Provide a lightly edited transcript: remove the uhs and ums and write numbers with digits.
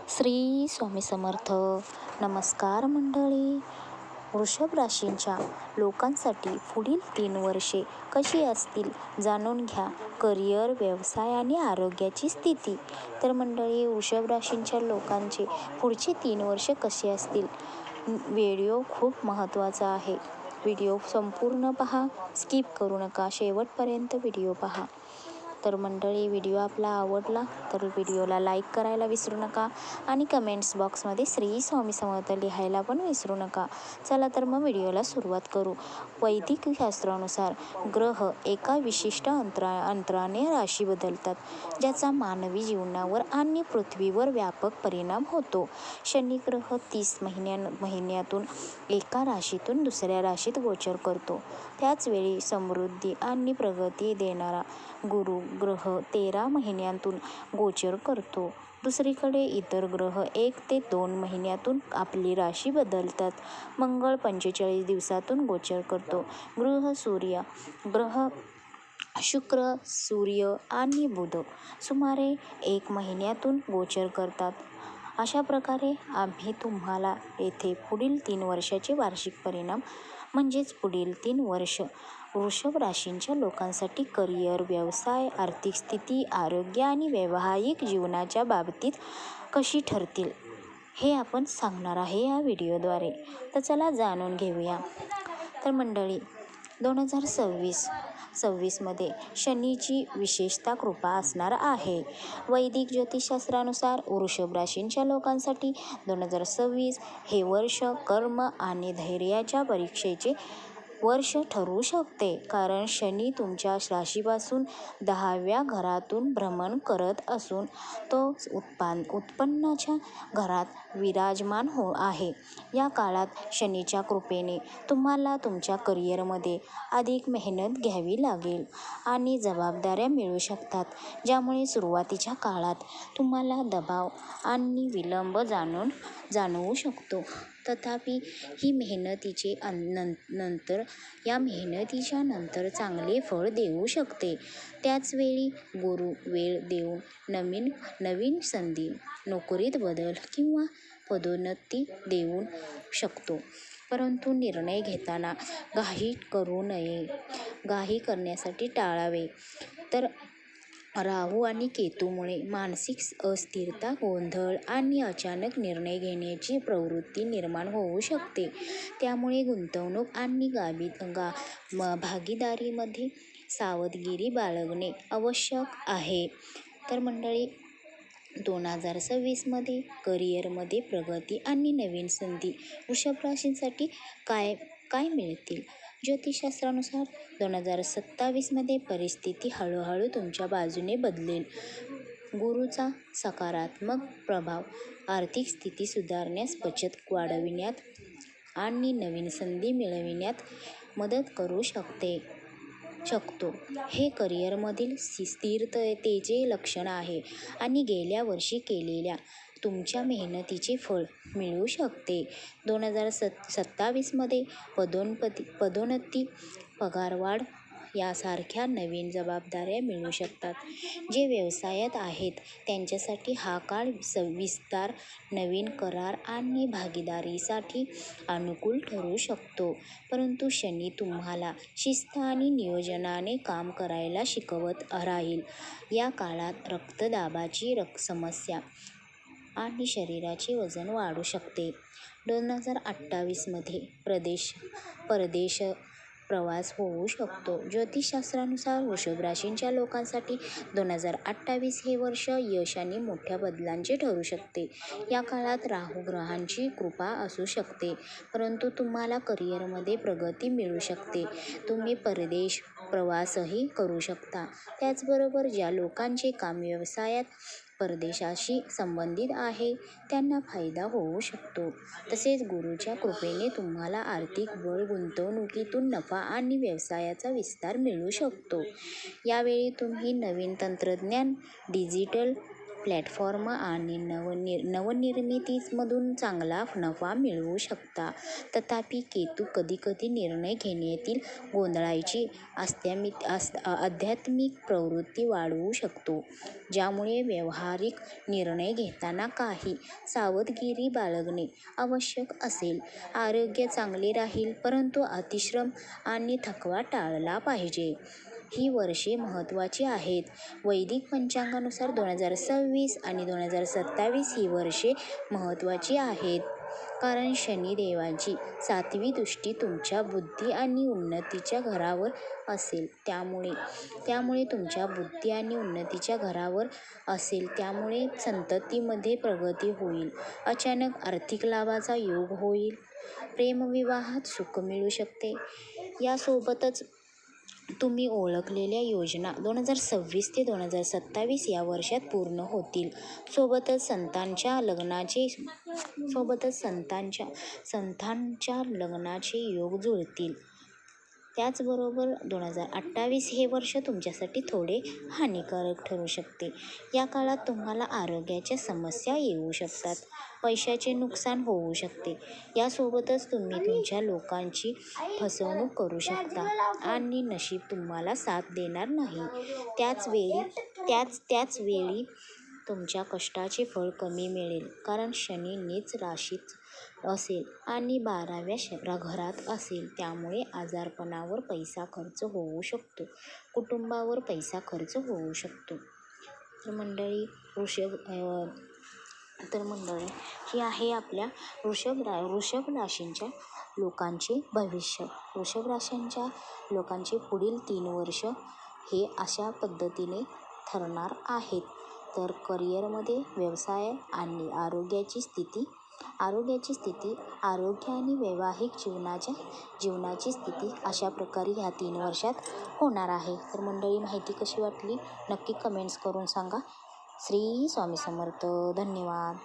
श्री स्वामी समर्थ. नमस्कार मंडळी. वृषभ राशींच्या लोकांसाठी पुढील 3 वर्षे कशी असतील जाणून घ्या. करिअर, व्यवसाय आणि आरोग्याची स्थिती. तर मंडळी, वृषभ राशींच्या लोकांचे पुढचे 3 वर्ष कसे असतील, व्हिडिओ खूप महत्त्वाचा आहे. व्हिडिओ संपूर्ण पहा, स्किप करू नका, शेवटपर्यंत व्हिडिओ पहा. तर मंडळी, व्हिडिओ आपला आवडला तर व्हिडिओला लाईक करायला विसरू नका आणि कमेंट्स बॉक्समध्ये श्री स्वामी समर्थ लिहायला पण विसरू नका. चला तर मग व्हिडिओला सुरुवात करू. वैदिक शास्त्रानुसार ग्रह एका विशिष्ट अंतराने राशी बदलतात, ज्याचा मानवी जीवनावर आणि पृथ्वीवर व्यापक परिणाम होतो. शनी ग्रह 30 महिन्यातून एका राशीतून दुसऱ्या राशीत गोचर करतो. त्याचवेळी समृद्धी आणि प्रगती देणारा गुरु ग्रह 13 महिन्यांतून गोचर करतो. दुसरीकडे इतर ग्रह 1 ते 2 महिन्यातून आपली राशी बदलतात. मंगळ 45 दिवसातून गोचर करतो. ग्रह शुक्र, सूर्य आणि बुध सुमारे 1 महिन्यातून गोचर करतात. अशा प्रकारे आम्ही तुम्हाला येथे पुढील 3 वर्षाचे वार्षिक परिणाम म्हणजेच पुढील 3 वर्ष वृषभ राशींच्या लोकांसाठी करिअर, व्यवसाय, आर्थिक स्थिती, आरोग्य आणि वैवाहिक जीवनाच्या बाबतीत कशी ठरतील हे आपण सांगणार आहे या व्हिडिओद्वारे. तर चला जाणून घेऊया. तर मंडळी, 2026मध्ये शनीची विशेषतः कृपा असणार आहे. वैदिक ज्योतिषशास्त्रानुसार वृषभ राशींच्या लोकांसाठी 2026 हे वर्ष कर्म आणि धैर्याच्या परीक्षेचे वर्ष ठरू शकते, कारण शनी तुमच्या राशीपासून 10व्या घरातून भ्रमण करत असून तो उत्पन्नाच्या घरात विराजमान आहे. या काळात शनीच्या कृपेने तुम्हाला तुमच्या करिअरमध्ये अधिक मेहनत घ्यावी लागेल आणि जबाबदाऱ्या मिळू शकतात, ज्यामुळे सुरुवातीच्या काळात तुम्हाला दबाव आणि विलंब जाणवू शकतो. तथापि या मेहनतीच्या नंतर चांगले फळ देऊ शकते. त्याचवेळी गुरु वेळ देऊन नवीन संधी, नोकरीत बदल किंवा पदोन्नती देऊ शकतो. परंतु निर्णय घेताना घाई करू नये. घाई करण्यासाठी टाळावे. तर राहू आणि केतूमुळे मानसिक अस्थिरता, गोंधळ आणि अचानक निर्णय घेण्याची प्रवृत्ती निर्माण होऊ शकते. त्यामुळे गुंतवणूक आणि भागीदारीमध्ये सावधगिरी बाळगणे आवश्यक आहे. तर मंडळी, 2026मध्ये करिअरमध्ये प्रगती आणि नवीन संधी वृषभ राशींसाठी काय मिळतील? ज्योतिषशास्त्रानुसार 2027मध्ये परिस्थिती हळूहळू तुमच्या बाजूने बदलेल. गुरूचा सकारात्मक प्रभाव आर्थिक स्थिती सुधारण्यास, बचत वाढविण्यात आणि नवीन संधी मिळविण्यात मदत करू शकतो. हे करिअरमधील स्थिरतेचे लक्षण आहे आणि गेल्या वर्षी केलेल्या तुमच्या मेहनतीचे फळ मिळू शकते. 2027मध्ये पदोन्नती, पगारवाढ यासारख्या नवीन जबाबदाऱ्या मिळू शकतात. जे व्यवसायात आहेत त्यांच्यासाठी हा काळ विस्तार, नवीन करार आणि भागीदारीसाठी अनुकूल ठरू शकतो. परंतु शनी तुम्हाला शिस्त आणि नियोजनाने काम करायला शिकवत राहील. या काळात रक्तदाबाची समस्या आणि शरीराचे वजन वाढू शकते. 2028मध्ये परदेश प्रवास होऊ शकतो. ज्योतिषशास्त्रानुसार वृषभ राशींच्या लोकांसाठी 2028 हे वर्ष यश आणि मोठ्या बदलांचे ठरू शकते. या काळात राहू ग्रहांची कृपा असू शकते, परंतु तुम्हाला करिअरमध्ये प्रगती मिळू शकते. तुम्ही परदेश प्रवासही करू शकता. त्याचबरोबर ज्या लोकांचे काम व्यवसायात परदेशाशी संबंधित आहे त्यांना फायदा होऊ शकतो. तसेच गुरूच्या कृपेने तुम्हाला आर्थिक बळ, गुंतवणुकीतून नफा आणि व्यवसायाचा विस्तार मिळू शकतो. यावेळी तुम्ही नवीन तंत्रज्ञान, डिजिटल प्लॅटफॉर्म आणि नवनिर्मितीमधून चांगला नफा मिळवू शकता. तथापि केतू कधीकधी निर्णय घेण्यातील गोंधळाची आध्यात्मिक प्रवृत्ती वाढवू शकतो, ज्यामुळे व्यावहारिक निर्णय घेताना काही सावधगिरी बाळगणे आवश्यक असेल. आरोग्य चांगले राहील, परंतु अतिश्रम आणि थकवा टाळला पाहिजे. ही वर्षे महत्त्वाची आहेत. वैदिक पंचांगानुसार 2026 आणि 2027 ही वर्षे महत्त्वाची आहेत, कारण शनिदेवाची 7वी दृष्टी तुमच्या बुद्धी आणि उन्नतीच्या घरावर असेल. त्यामुळे तुमच्या बुद्धी आणि उन्नतीच्या घरावर असेल त्यामुळे संततीमध्ये प्रगती होईल. अचानक आर्थिक लाभाचा योग होईल. प्रेमविवाहात सुख मिळू शकते. यासोबतच तुम्ही ओळखलेल्या योजना 2026 ते 2027 या वर्षात पूर्ण होतील. सोबतच संतांच्या लग्नाचे योग जुळतील. त्याचबरोबर 2028 हे वर्ष तुमच्यासाठी थोडे हानिकारक ठरू शकते. या काळात तुम्हाला आरोग्याच्या समस्या येऊ शकतात. पैशाचे नुकसान होऊ शकते. यासोबतच तुम्ही तुमच्या लोकांची फसवणूक करू शकता आणि नशीब तुम्हाला साथ देणार नाही. त्याच वेळी तुमच्या कष्टाचे फळ कमी मिळेल, कारण शनी नीच राशीत असेल आणि 12व्या घरात असेल. त्यामुळे आजारपणावर पैसा खर्च होऊ शकतो. कुटुंबावर पैसा खर्च होऊ शकतो. तर मंडळी ही आहे आपल्या वृषभ राशींच्या लोकांचे भविष्य. वृषभ राशींच्या लोकांचे पुढील 3 वर्ष हे अशा पद्धतीने ठरणार आहेत. तर करिअरमध्ये, व्यवसाय आणि आरोग्याची स्थिती, आरोग्य आणि वैवाहिक जीवनाची स्थिती अशा प्रकारे ह्या 3 वर्षात होणार आहे. तर मंडळी, माहिती कशी वाटली नक्की कमेंट्स करून सांगा. श्री स्वामी समर्थ. धन्यवाद.